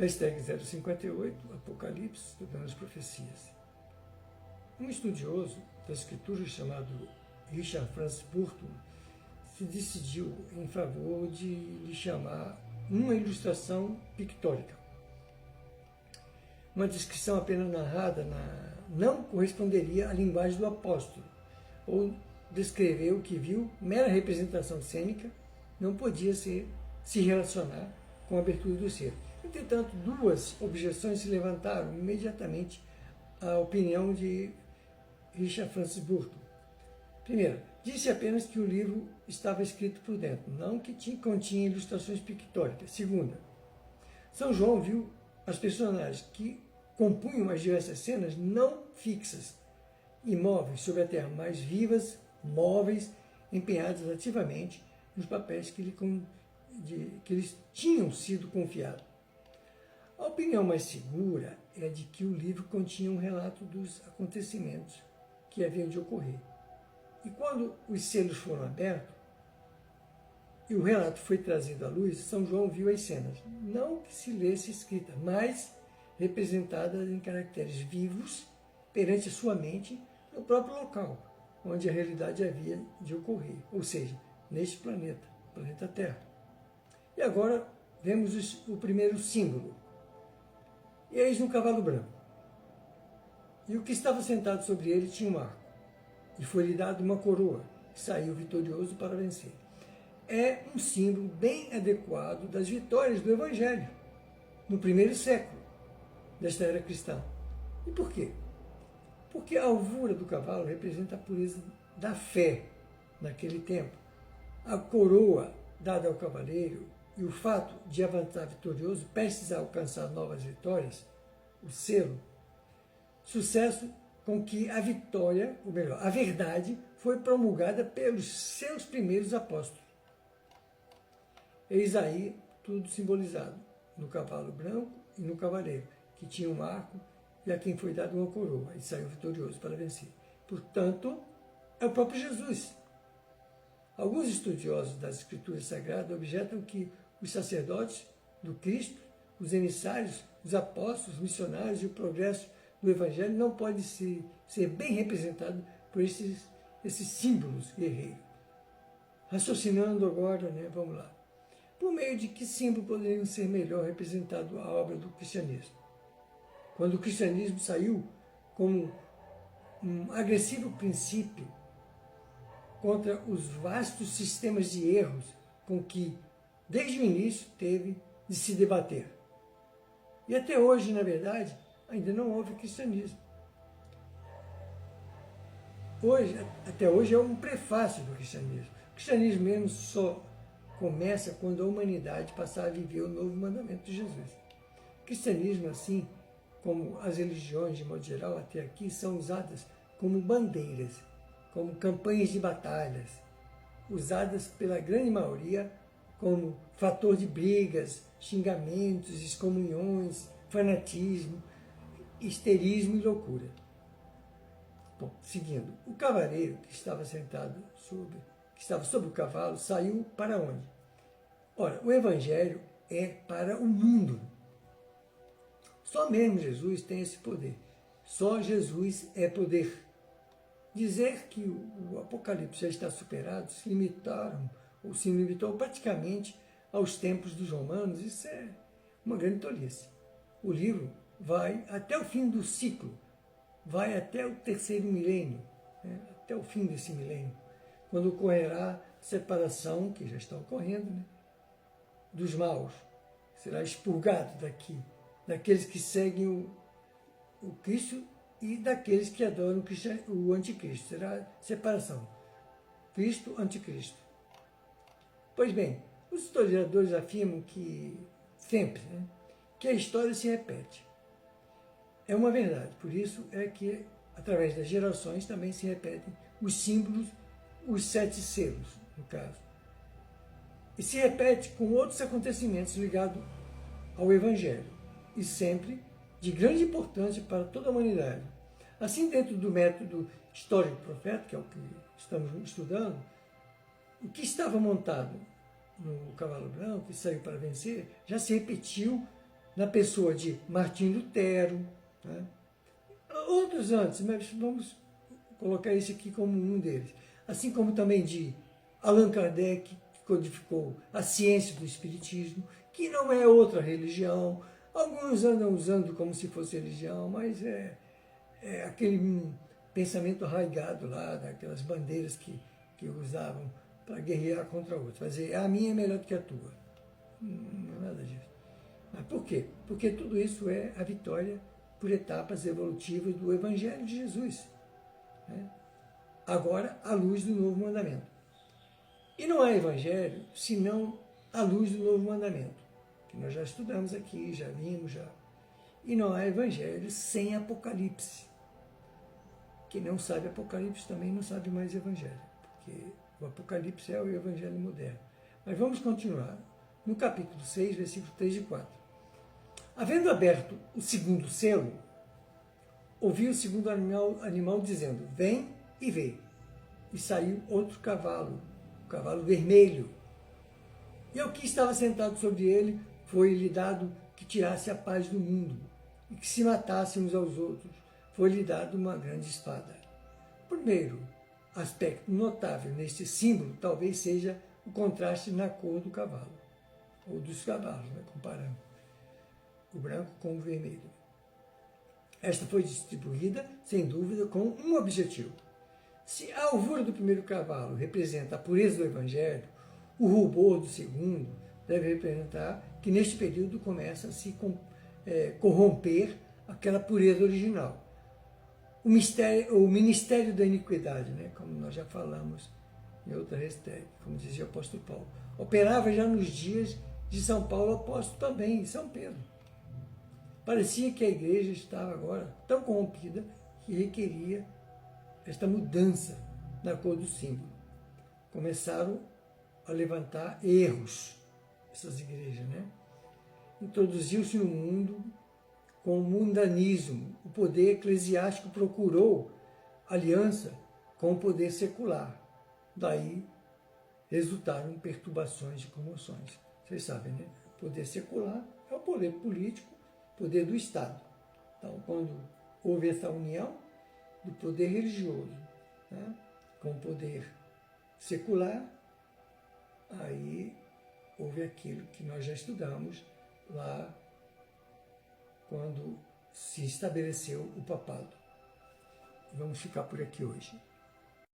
#058, Apocalipse, estudando as profecias. Um estudioso da escritura chamado Richard Francis Burton se decidiu em favor de lhe chamar uma ilustração pictórica. Uma descrição apenas narrada não corresponderia à linguagem do apóstolo, ou descrever o que viu, mera representação cênica, não podia se relacionar com a abertura do selo. Entretanto, duas objeções se levantaram imediatamente à opinião de Richard Francis Burton. Primeiro, disse apenas que o livro estava escrito por dentro, não que continha ilustrações pictóricas. Segunda, São João viu as personagens que compunham as diversas cenas não fixas, imóveis sobre a terra, mas vivas, móveis, empenhadas ativamente nos papéis que eles tinham sido confiados. A opinião mais segura é de que o livro continha um relato dos acontecimentos que haviam de ocorrer. E quando os selos foram abertos e o relato foi trazido à luz, São João viu as cenas, não que se lesse escrita, mas representadas em caracteres vivos perante a sua mente no próprio local onde a realidade havia de ocorrer, ou seja, neste planeta Terra. E agora vemos o primeiro símbolo. E eis um cavalo branco. E o que estava sentado sobre ele tinha um arco, e foi-lhe dado uma coroa, que saiu vitorioso para vencer. É um símbolo bem adequado das vitórias do Evangelho, no primeiro século desta era cristã. E por quê? Porque a alvura do cavalo representa a pureza da fé naquele tempo. A coroa dada ao cavaleiro e o fato de avançar vitorioso, prestes a alcançar novas vitórias, o selo, sucesso com que a vitória, ou melhor, a verdade, foi promulgada pelos seus primeiros apóstolos. Eis aí tudo simbolizado no cavalo branco e no cavaleiro, que tinha um arco e a quem foi dada uma coroa, e saiu vitorioso para vencer. Portanto, é o próprio Jesus. Alguns estudiosos das Escrituras Sagradas objetam que os sacerdotes do Cristo, os emissários, os apóstolos, os missionários e o progresso do Evangelho não pode ser bem representado por esses símbolos guerreiros. Raciocinando agora, vamos lá. Por meio de que símbolo poderiam ser melhor representado a obra do cristianismo? Quando o cristianismo saiu como um agressivo princípio contra os vastos sistemas de erros com que, desde o início, teve de se debater. E até hoje, na verdade, ainda não houve cristianismo. Até hoje é um prefácio do cristianismo. O cristianismo mesmo só começa quando a humanidade passar a viver o novo mandamento de Jesus. O cristianismo, assim como as religiões de modo geral até aqui, são usadas como bandeiras, como campanhas de batalhas, usadas pela grande maioria como fator de brigas, xingamentos, excomunhões, fanatismo, histerismo e loucura. Bom, seguindo, o cavaleiro que estava sobre o cavalo saiu para onde? Ora, o Evangelho é para o mundo. Só mesmo Jesus tem esse poder. Só Jesus é poder. Dizer que o Apocalipse já está superado se limitou praticamente aos tempos dos romanos. Isso é uma grande tolice. O livro vai até o fim do ciclo, vai até o terceiro milênio, até o fim desse milênio, quando ocorrerá a separação, que já está ocorrendo, dos maus. Será expurgado daqueles que seguem o Cristo e daqueles que adoram o anticristo. Será separação. Cristo, anticristo. Pois bem, os historiadores afirmam que sempre, que a história se repete. É uma verdade. Por isso é que, através das gerações, também se repetem os símbolos, os 7 selos, no caso. E se repete com outros acontecimentos ligados ao Evangelho, e sempre de grande importância para toda a humanidade. Assim, dentro do método histórico-profético, que é o que estamos estudando, o que estava montado no cavalo branco e saiu para vencer, já se repetiu na pessoa de Martim Lutero, né? Outros antes, mas vamos colocar esse aqui como um deles. Assim como também de Allan Kardec, que codificou a ciência do Espiritismo, que não é outra religião. Alguns andam usando como se fosse religião, mas é aquele pensamento arraigado lá, daquelas bandeiras que usavam para guerrear contra outros. Fazer, a minha é melhor do que a tua. Não é nada disso. Mas por quê? Porque tudo isso é a vitória por etapas evolutivas do Evangelho de Jesus. Né? Agora, à luz do novo mandamento. E não há Evangelho senão à luz do novo mandamento, que nós já estudamos aqui, já vimos, já. E não há Evangelho sem Apocalipse. Quem não sabe Apocalipse também não sabe mais Evangelho, porque o Apocalipse é o Evangelho moderno. Mas vamos continuar no capítulo 6, versículos 3 e 4. Havendo aberto o segundo selo, ouvi o segundo animal dizendo, vem e vê. E saiu outro cavalo, o cavalo vermelho. E ao que estava sentado sobre ele, foi-lhe dado que tirasse a paz do mundo, e que se matassem uns aos outros. Foi-lhe dado uma grande espada. Primeiro aspecto notável neste símbolo talvez seja o contraste na cor do cavalo, ou dos cavalos, né, comparando o branco com o vermelho. Esta foi distribuída, sem dúvida, com um objetivo. Se a alvura do primeiro cavalo representa a pureza do Evangelho, o rubor do segundo deve representar que neste período começa a se corromper aquela pureza original. O ministério da iniquidade, né, como nós já falamos em outra hashtag, como dizia o apóstolo Paulo, operava já nos dias de São Paulo, apóstolo também, em São Pedro. Parecia que a igreja estava agora tão corrompida que requeria esta mudança na cor do símbolo. Começaram a levantar erros, essas igrejas, né? Introduziu-se no mundo com o mundanismo. O poder eclesiástico procurou aliança com o poder secular. Daí resultaram perturbações e comoções. Vocês sabem, né? O poder secular é o poder político, poder do Estado. Então, quando houve essa união do poder religioso, né, com o poder secular, aí houve aquilo que nós já estudamos lá quando se estabeleceu o papado. Vamos ficar por aqui hoje.